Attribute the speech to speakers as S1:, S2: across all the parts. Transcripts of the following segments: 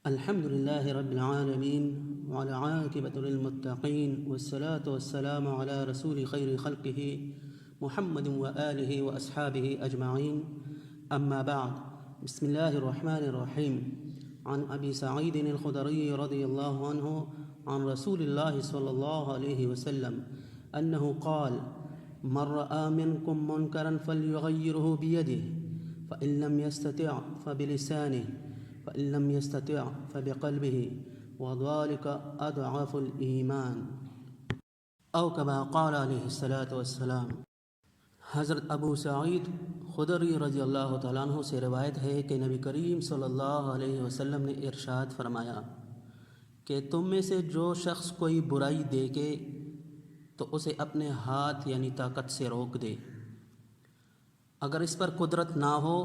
S1: الحمد لله رب العالمين والعاقبة للمتقين والصلاة والسلام على رسول خير خلقه محمد وآله وأصحابه أجمعين. أما بعد، بسم الله الرحمن الرحيم. عن أبي سعيد الخدري رضي الله عنه عن رسول الله صلى الله عليه وسلم أنه قال: من رأى منكم منكرا فليغيره بيده، فإن لم يستطع فبلسانه، فإن لم يستطع فبقلبه، وذلك أضعف الإيمان، أو كما قال علیہ الصلاۃ والسلام. حضرت ابو سعید خدری رضی اللہ تعالیٰ عنہ سے روایت ہے کہ نبی کریم صلی اللہ علیہ وسلم نے ارشاد فرمایا کہ تم میں سے جو شخص کوئی برائی دیکھے تو اسے اپنے ہاتھ یعنی طاقت سے روک دے. اگر اس پر قدرت نہ ہو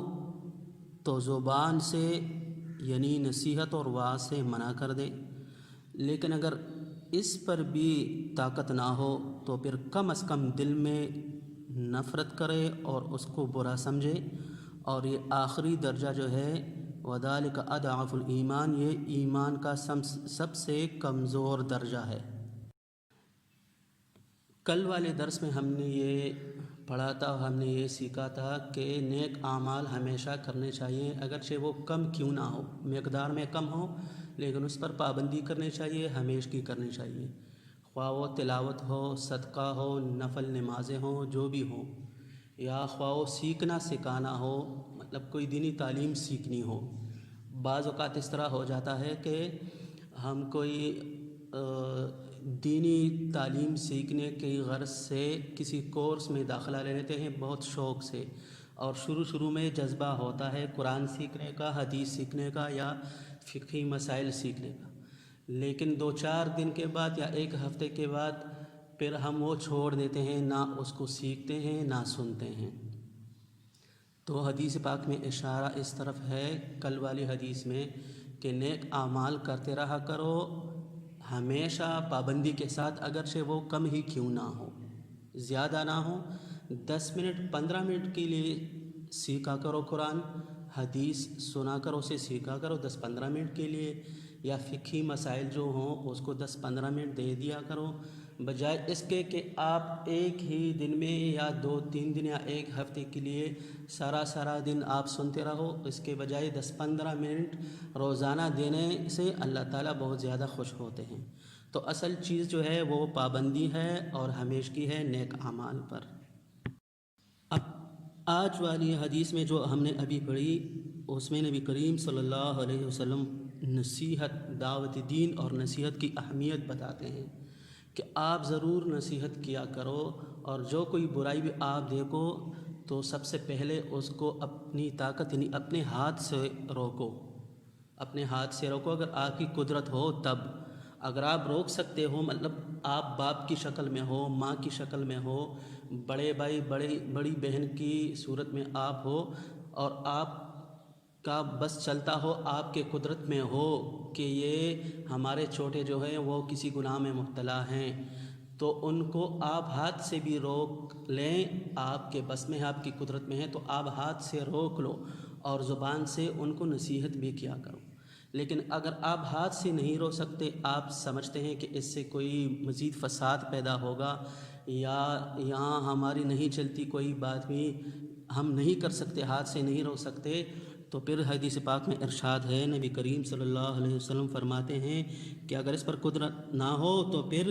S1: تو زبان سے یعنی نصیحت اور وعظ سے منع کر دے. لیکن اگر اس پر بھی طاقت نہ ہو تو پھر کم از کم دل میں نفرت کرے اور اس کو برا سمجھے. اور یہ آخری درجہ جو ہے وذالک اضعف الایمان، یہ ایمان کا سب سے کمزور درجہ ہے. کل والے درس میں ہم نے یہ پڑھا تھا اور ہم نے یہ سیکھا تھا کہ نیک اعمال ہمیشہ کرنے چاہیے، اگرچہ وہ کم کیوں نہ ہو، مقدار میں کم ہو، لیکن اس پر پابندی کرنی چاہیے، ہمیشگی کرنی چاہیے. خواہ وہ تلاوت ہو، صدقہ ہو، نفل نمازیں ہوں، جو بھی ہوں، یا خواہ وہ سیکھنا سکھانا ہو، مطلب کوئی دینی تعلیم سیکھنی ہو. بعض اوقات اس طرح ہو جاتا ہے کہ ہم کوئی دینی تعلیم سیکھنے کی غرض سے کسی کورس میں داخلہ لے لیتے ہیں بہت شوق سے، اور شروع میں جذبہ ہوتا ہے قرآن سیکھنے کا، حدیث سیکھنے کا یا فقہی مسائل سیکھنے کا. لیکن 2-4 دن کے بعد یا ایک ہفتے کے بعد پھر ہم وہ چھوڑ دیتے ہیں، نہ اس کو سیکھتے ہیں نہ سنتے ہیں. تو حدیث پاک میں اشارہ اس طرف ہے کل والی حدیث میں کہ نیک اعمال کرتے رہا کرو، ہمیشہ پابندی کے ساتھ، اگرچہ وہ کم ہی کیوں نہ ہو، زیادہ نہ ہو. 10 منٹ 15 منٹ کے لیے سیکھا کرو، قرآن حدیث سنا کرو، اسے سیکھا کرو 10-15 منٹ کے لیے، یا فقہی مسائل جو ہوں اس کو 10-15 منٹ دے دیا کرو، بجائے اس کے کہ آپ ایک ہی دن میں یا 2-3 دن یا ایک ہفتے کے لیے سارا دن آپ سنتے رہو. اس کے بجائے 10-15 منٹ روزانہ دینے سے اللہ تعالیٰ بہت زیادہ خوش ہوتے ہیں. تو اصل چیز جو ہے وہ پابندی ہے اور ہمیشگی ہے نیک اعمال پر. اب آج والی حدیث میں جو ہم نے ابھی پڑھی اس میں نبی کریم صلی اللہ علیہ وسلم نصیحت، دعوت دین اور نصیحت کی اہمیت بتاتے ہیں کہ آپ ضرور نصیحت کیا کرو، اور جو کوئی برائی بھی آپ دیکھو تو سب سے پہلے اس کو اپنی طاقت یعنی اپنے ہاتھ سے روکو. اپنے ہاتھ سے روکو اگر آپ کی قدرت ہو تب. اگر آپ روک سکتے ہو، مطلب آپ باپ کی شکل میں ہو، ماں کی شکل میں ہو، بڑے بھائی بڑی بہن کی صورت میں آپ ہو، اور آپ کا بس چلتا ہو، آپ کے قدرت میں ہو کہ یہ ہمارے چھوٹے جو ہیں وہ کسی گناہ میں مبتلا ہیں، تو ان کو آپ ہاتھ سے بھی روک لیں. آپ کے بس میں، آپ کی قدرت میں ہے تو آپ ہاتھ سے روک لو اور زبان سے ان کو نصیحت بھی کیا کرو. لیکن اگر آپ ہاتھ سے نہیں روک سکتے، آپ سمجھتے ہیں کہ اس سے کوئی مزید فساد پیدا ہوگا یا یہاں ہماری نہیں چلتی کوئی بات بھی، ہم نہیں کر سکتے، ہاتھ سے نہیں روک سکتے، تو پھر حدیث پاک میں ارشاد ہے، نبی کریم صلی اللہ علیہ وسلم فرماتے ہیں کہ اگر اس پر قدرت نہ ہو تو پھر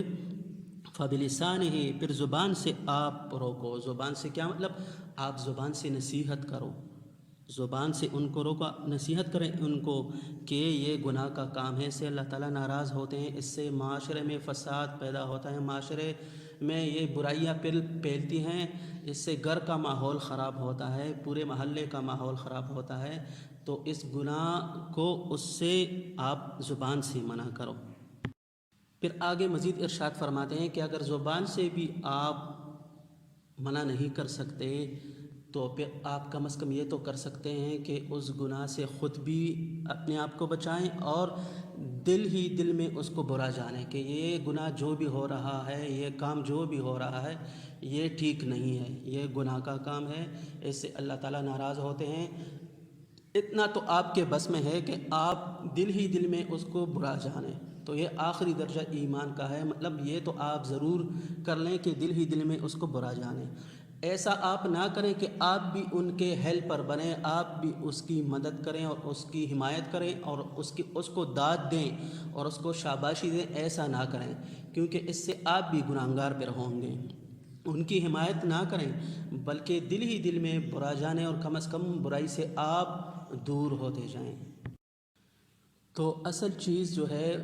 S1: فبلسانہ، پھر زبان سے آپ روکو. زبان سے کیا مطلب؟ آپ زبان سے نصیحت کرو، زبان سے ان کو روکو، نصیحت کریں ان کو کہ یہ گناہ کا کام ہے، اس سے اللہ تعالیٰ ناراض ہوتے ہیں، اس سے معاشرے میں فساد پیدا ہوتا ہے، معاشرے میں یہ برائیاں پھیلتی ہیں، اس سے گھر کا ماحول خراب ہوتا ہے، پورے محلے کا ماحول خراب ہوتا ہے. تو اس گناہ کو اس سے آپ زبان سے منع کرو. پھر آگے مزید ارشاد فرماتے ہیں کہ اگر زبان سے بھی آپ منع نہیں کر سکتے تو پھر آپ کم از کم یہ تو کر سکتے ہیں کہ اس گناہ سے خود بھی اپنے آپ کو بچائیں، اور دل میں اس کو برا جانیں کہ یہ گناہ جو بھی ہو رہا ہے، یہ کام جو بھی ہو رہا ہے، یہ ٹھیک نہیں ہے، یہ گناہ کا کام ہے، اس سے اللہ تعالیٰ ناراض ہوتے ہیں. اتنا تو آپ کے بس میں ہے کہ آپ دل ہی دل میں اس کو برا جانیں، تو یہ آخری درجہ ایمان کا ہے۔ مطلب یہ تو آپ ضرور کر لیں کہ دل ہی دل میں اس کو برا جانیں۔ ایسا آپ نہ کریں کہ آپ بھی ان کے ہیلپر بنیں، آپ بھی اس کی مدد کریں اور اس کی حمایت کریں اور اس کو داد دیں اور اس کو شاباشی دیں، ایسا نہ کریں، کیونکہ اس سے آپ بھی گناہگار پہ ہوں گے۔ ان کی حمایت نہ کریں بلکہ دل ہی دل میں برا جانیں اور کم از کم برائی سے آپ دور ہوتے جائیں۔ تو اصل چیز جو ہے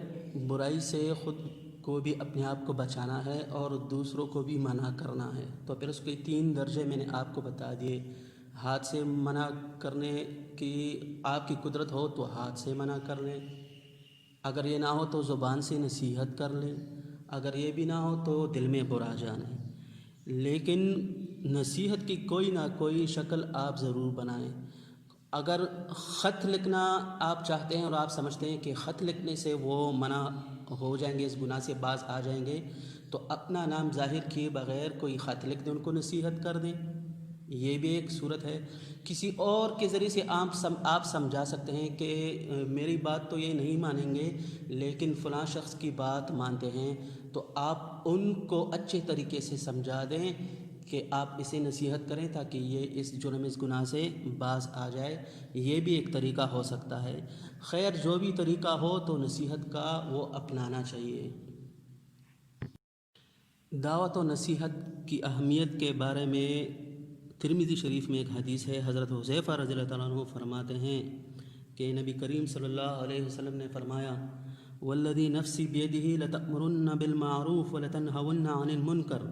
S1: برائی سے خود کو بھی اپنے آپ کو بچانا ہے اور دوسروں کو بھی منع کرنا ہے۔ تو پھر اس کے 3 درجے میں نے آپ کو بتا دیے۔ ہاتھ سے منع کرنے کی آپ کی قدرت ہو تو ہاتھ سے منع کر لیں، اگر یہ نہ ہو تو زبان سے نصیحت کر لیں، اگر یہ بھی نہ ہو تو دل میں برا جانیں، لیکن نصیحت کی کوئی نہ کوئی شکل آپ ضرور بنائیں۔ اگر خط لکھنا آپ چاہتے ہیں اور آپ سمجھتے ہیں کہ خط لکھنے سے وہ منع ہو جائیں گے، اس گناہ سے باز آ جائیں گے، تو اپنا نام ظاہر کیے بغیر کوئی خط لکھ دیں، ان کو نصیحت کر دیں، یہ بھی ایک صورت ہے۔ کسی اور کے ذریعے سے آپ سمجھا سکتے ہیں کہ میری بات تو یہ نہیں مانیں گے لیکن فلاں شخص کی بات مانتے ہیں، تو آپ ان کو اچھے طریقے سے سمجھا دیں کہ آپ اسے نصیحت کریں تاکہ یہ اس جرم اس گناہ سے باز آ جائے۔ یہ بھی ایک طریقہ ہو سکتا ہے۔ خیر جو بھی طریقہ ہو تو نصیحت کا وہ اپنانا چاہیے۔ دعوت و نصیحت کی اہمیت کے بارے میں ترمذی شریف میں ایک حدیث ہے۔ حضرت حذیفہ رضی اللہ تعالیٰ عنہ فرماتے ہیں کہ نبی کریم صلی اللہ علیہ وسلم نے فرمایا، والذی نفسی بیدہ لتأمرن بالمعروف ولتنہون عن المنکر،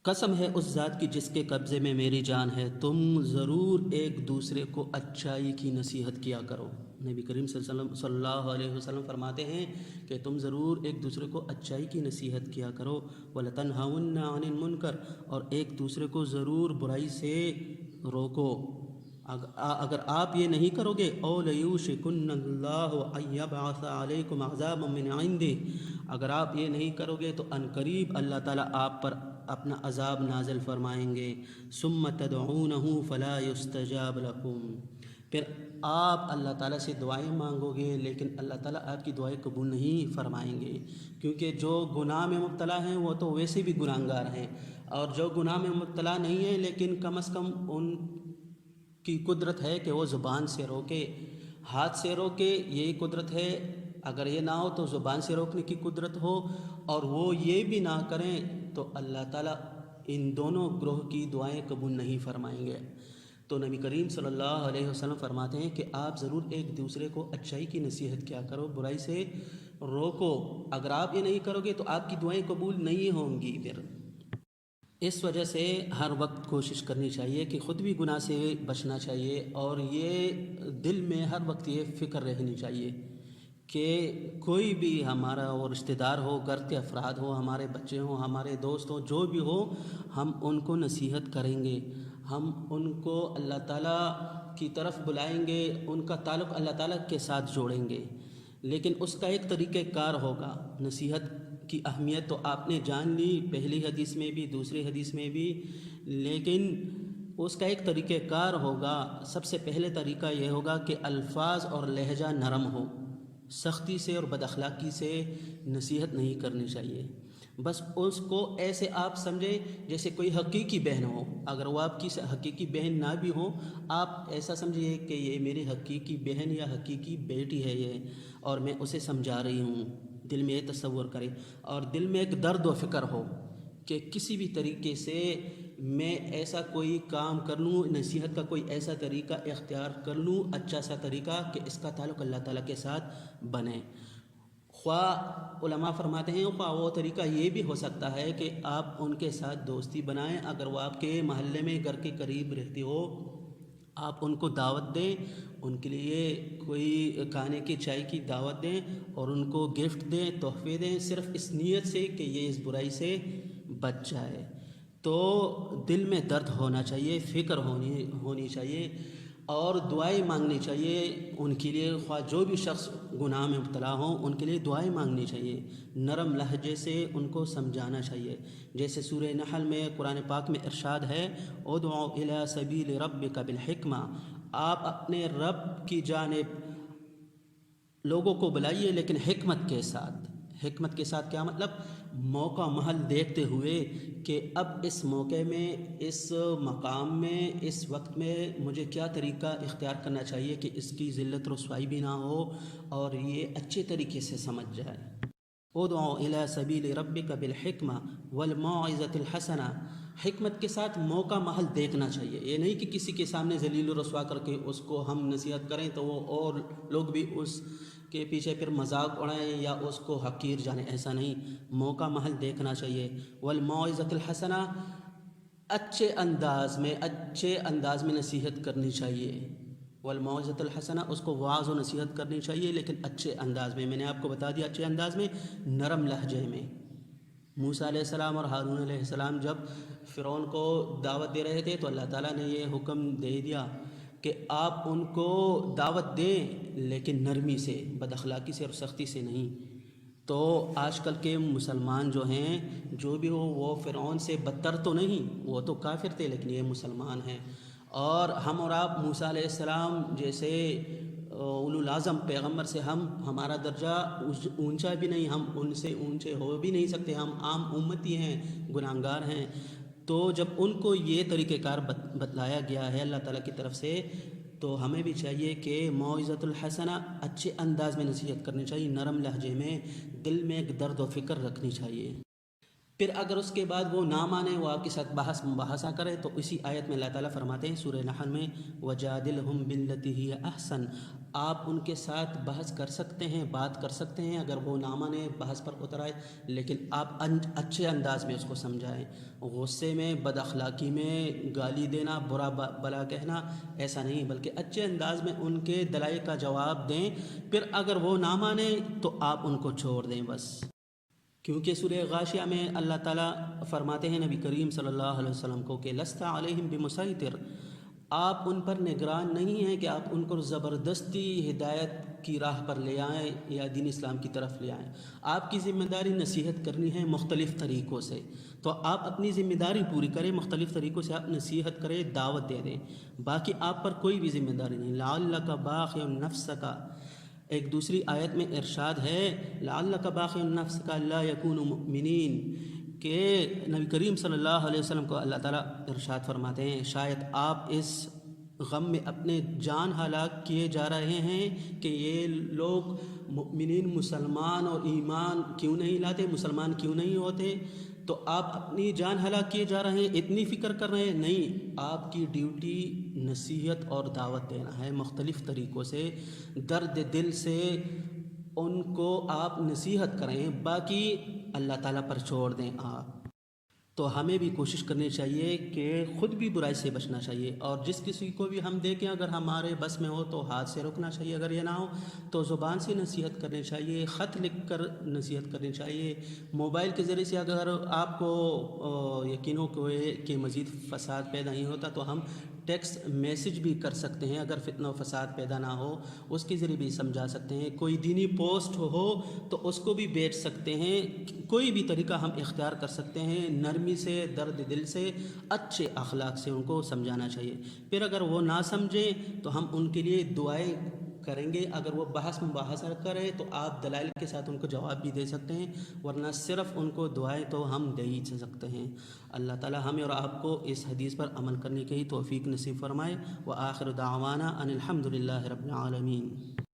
S1: قسم ہے اس ذات کی جس کے قبضے میں میری جان ہے، تم ضرور ایک دوسرے کو اچھائی کی نصیحت کیا کرو۔ نبی کریم صلی اللہ علیہ وسلم فرماتے ہیں کہ تم ضرور ایک دوسرے کو اچھائی کی نصیحت کیا کرو، وَلَتَنْهَوْنَ عَنِ الْمُنْكَرِ، اور ایک دوسرے کو ضرور برائی سے روکو۔ اگر آپ یہ نہیں کرو گے، او لَيُوشِكُنَّ اللَّهُ أَن يَبْعَثَ عَلَيْكُمْ عَذَابًا مِّنْ عِندِهِ، اگر آپ یہ نہیں کرو گے تو ان قریب اللہ تعالیٰ آپ پر اپنا عذاب نازل فرمائیں گے۔ ثُمَّ تَدْعُونَهُ فَلَا يُسْتَجَابَ لَكُمْ، پھر آپ اللہ تعالیٰ سے دعائیں مانگو گے لیکن اللہ تعالیٰ آپ کی دعائیں قبول نہیں فرمائیں گے، کیونکہ جو گناہ میں مبتلا ہیں وہ تو ویسے بھی گناہگار ہیں، اور جو گناہ میں مبتلا نہیں ہیں لیکن کم از کم ان کی قدرت ہے کہ وہ زبان سے روکے، ہاتھ سے روکے، یہی قدرت ہے۔ اگر یہ نہ ہو تو زبان سے روکنے کی قدرت ہو، اور وہ یہ بھی نہ کریں تو اللہ تعالیٰ ان دونوں گروہ کی دعائیں قبول نہیں فرمائیں گے۔ تو نبی کریم صلی اللہ علیہ وسلم فرماتے ہیں کہ آپ ضرور ایک دوسرے کو اچھائی کی نصیحت کیا کرو، برائی سے روکو۔ اگر آپ یہ نہیں کرو گے تو آپ کی دعائیں قبول نہیں ہوں گی۔ پھر اس وجہ سے ہر وقت کوشش کرنی چاہیے کہ خود بھی گناہ سے بچنا چاہیے، اور یہ دل میں ہر وقت یہ فکر رہنی چاہیے کہ کوئی بھی ہمارا وہ رشتہ دار ہو، گھر کے افراد ہو، ہمارے بچے ہوں، ہمارے دوست ہوں، جو بھی ہو، ہم ان کو نصیحت کریں گے، ہم ان کو اللہ تعالیٰ کی طرف بلائیں گے، ان کا تعلق اللہ تعالیٰ کے ساتھ جوڑیں گے، لیکن اس کا ایک طریقہ کار ہوگا۔ نصیحت کی اہمیت تو آپ نے جان لی پہلی حدیث میں بھی، دوسری حدیث میں بھی، لیکن اس کا ایک طریقہ کار ہوگا۔ سب سے پہلے طریقہ یہ ہوگا کہ الفاظ اور لہجہ نرم ہو، سختی سے اور بد اخلاقی سے نصیحت نہیں کرنی چاہیے۔ بس اس کو ایسے آپ سمجھیں جیسے کوئی حقیقی بہن ہو، اگر وہ آپ کی حقیقی بہن نہ بھی ہو، آپ ایسا سمجھیے کہ یہ میری حقیقی بہن یا حقیقی بیٹی ہے یہ، اور میں اسے سمجھا رہی ہوں، دل میں یہ تصور کریں، اور دل میں ایک درد و فکر ہو کہ کسی بھی طریقے سے میں ایسا کوئی کام کر لوں، نصیحت کا کوئی ایسا طریقہ اختیار کر لوں، اچھا سا طریقہ کہ اس کا تعلق اللہ تعالیٰ کے ساتھ بنے۔ خواہ علماء فرماتے ہیں خواہ وہ طریقہ یہ بھی ہو سکتا ہے کہ آپ ان کے ساتھ دوستی بنائیں، اگر وہ آپ کے محلے میں گھر کے قریب رہتی ہو، آپ ان کو دعوت دیں، ان کے لیے کوئی کھانے کی چائے کی دعوت دیں اور ان کو گفٹ دیں، تحفے دیں، صرف اس نیت سے کہ یہ اس برائی سے بچ جائے۔ تو دل میں درد ہونا چاہیے، فکر ہونی چاہیے، اور دعائیں مانگنی چاہیے ان کے لیے، خواہ جو بھی شخص گناہ میں مبتلا ہوں ان کے لیے دعائیں مانگنی چاہیے، نرم لہجے سے ان کو سمجھانا چاہیے. جیسے سورہ نحل میں قرآن پاک میں ارشاد ہے ادعو الی سبیل ربک بالحکمہ، آپ اپنے رب کی جانب لوگوں کو بلائیے لیکن حکمت کے ساتھ. حکمت کے ساتھ کیا مطلب؟ موقع محل دیکھتے ہوئے کہ اب اس موقع میں، اس مقام میں، اس وقت میں مجھے کیا طریقہ اختیار کرنا چاہیے کہ اس کی ذلت رسوائی بھی نہ ہو اور یہ اچھے طریقے سے سمجھ جائے. ادعو الی سبیل ربک بالحکمہ والموعظۃ الحسنہ، حکمت کے ساتھ موقع محل دیکھنا چاہیے. یہ نہیں کہ کسی کے سامنے ذلیل و رسوا کر کے اس کو ہم نصیحت کریں تو وہ اور لوگ بھی اس کے پیچھے پھر مذاق اڑائیں یا اس کو حقیر جانیں، ایسا نہیں. موقع محل دیکھنا چاہیے. والموعظۃ الحسنہ، اچھے انداز میں نصیحت کرنی چاہیے. والموعظۃ الحسنہ، اس کو واعظ و نصیحت کرنی چاہیے لیکن اچھے انداز میں. میں نے آپ کو بتا دیا اچھے انداز میں، نرم لہجے میں. موسیٰ علیہ السلام اور ہارون علیہ السلام جب فرعون کو دعوت دے رہے تھے تو اللہ تعالیٰ نے یہ حکم دے دیا کہ آپ ان کو دعوت دیں لیکن نرمی سے، بد اخلاقی سے اور سختی سے نہیں. تو آج کل کے مسلمان جو ہیں، جو بھی ہو، وہ فرعون سے بدتر تو نہیں، وہ تو کافر تھے لیکن یہ مسلمان ہیں. اور ہم اور آپ موسیٰ علیہ السلام جیسے اولو العزم پیغمبر سے ہمارا درجہ اونچا بھی نہیں، ہم ان سے اونچے ہو بھی نہیں سکتے، ہم عام امتی ہیں، گناہگار ہیں. تو جب ان کو یہ طریقہ کار بتلایا گیا ہے اللہ تعالیٰ کی طرف سے، تو ہمیں بھی چاہیے کہ موعظۃ الحسنہ، اچھے انداز میں نصیحت کرنی چاہیے، نرم لہجے میں، دل میں ایک درد و فکر رکھنی چاہیے. پھر اگر اس کے بعد وہ نہ مانے، وہ آپ کے ساتھ بحث مباحثہ کرے، تو اسی آیت میں اللہ تعالیٰ فرماتے ہیں سورہ نحل میں وَجَادِلْهُمْ بِالَّتِي هِيَ أَحْسَنُ، آپ ان کے ساتھ بحث کر سکتے ہیں، بات کر سکتے ہیں اگر وہ نہ مانے، بحث پر اتر آئے، لیکن آپ اچھے انداز میں اس کو سمجھائیں. غصے میں، بد اخلاقی میں، گالی دینا، برا بلا کہنا، ایسا نہیں، بلکہ اچھے انداز میں ان کے دلائل کا جواب دیں. پھر اگر وہ نہ مانے تو آپ ان کو چھوڑ دیں بس. کیونکہ سورہ غاشیہ میں اللہ تعالیٰ فرماتے ہیں نبی کریم صلی اللہ علیہ وسلم کو کہ لست علیہم بمسیطر، آپ ان پر نگران نہیں ہیں کہ آپ ان کو زبردستی ہدایت کی راہ پر لے آئیں یا دین اسلام کی طرف لے آئیں. آپ کی ذمہ داری نصیحت کرنی ہے مختلف طریقوں سے، تو آپ اپنی ذمہ داری پوری کریں، مختلف طریقوں سے آپ نصیحت کریں، دعوت دے دیں. باقی آپ پر کوئی بھی ذمہ داری نہیں. لعلک باخع نفسک، ایک دوسری آیت میں ارشاد ہے لعلک باخع نفسک الا یکونوا مؤمنین، کہ نبی کریم صلی اللہ علیہ وسلم کو اللہ تعالیٰ ارشاد فرماتے ہیں شاید آپ اس غم میں اپنے جان ہلاک کیے جا رہے ہیں کہ یہ لوگ مؤمنین، مسلمان اور ایمان کیوں نہیں لاتے، مسلمان کیوں نہیں ہوتے، تو آپ اپنی جان ہلاک کیے جا رہے ہیں، اتنی فکر کر رہے ہیں. نہیں، آپ کی ڈیوٹی نصیحت اور دعوت دینا ہے مختلف طریقوں سے، درد دل سے ان کو آپ نصیحت کریں، باقی اللہ تعالیٰ پر چھوڑ دیں آپ. تو ہمیں بھی کوشش کرنی چاہیے کہ خود بھی برائی سے بچنا چاہیے، اور جس کسی کو بھی ہم دیکھیں اگر ہمارے بس میں ہو تو ہاتھ سے روکنا چاہیے، اگر یہ نہ ہو تو زبان سے نصیحت کرنی چاہیے، خط لکھ کر نصیحت کرنی چاہیے. موبائل کے ذریعے سے اگر آپ کو یقین ہو کہ مزید فساد پیدا نہیں ہوتا تو ہم ٹیکسٹ میسج بھی کر سکتے ہیں، اگر فتنہ و فساد پیدا نہ ہو اس کے ذریعے بھی سمجھا سکتے ہیں. کوئی دینی پوسٹ ہو تو اس کو بھی بیچ سکتے ہیں. کوئی بھی طریقہ ہم اختیار کر سکتے ہیں، نرمی سے، درد دل سے، اچھے اخلاق سے ان کو سمجھانا چاہیے. پھر اگر وہ نہ سمجھیں تو ہم ان کے لیے دعائیں کریں گے. اگر وہ بحث مباحثہ کرے تو آپ دلائل کے ساتھ ان کو جواب بھی دے سکتے ہیں، ورنہ صرف ان کو دعائیں تو ہم دے ہی سکتے ہیں. اللہ تعالیٰ ہمیں اور آپ کو اس حدیث پر عمل کرنے کی توفیق نصیب فرمائے. وآخر دعوانا ان الحمد للہ رب العالمین.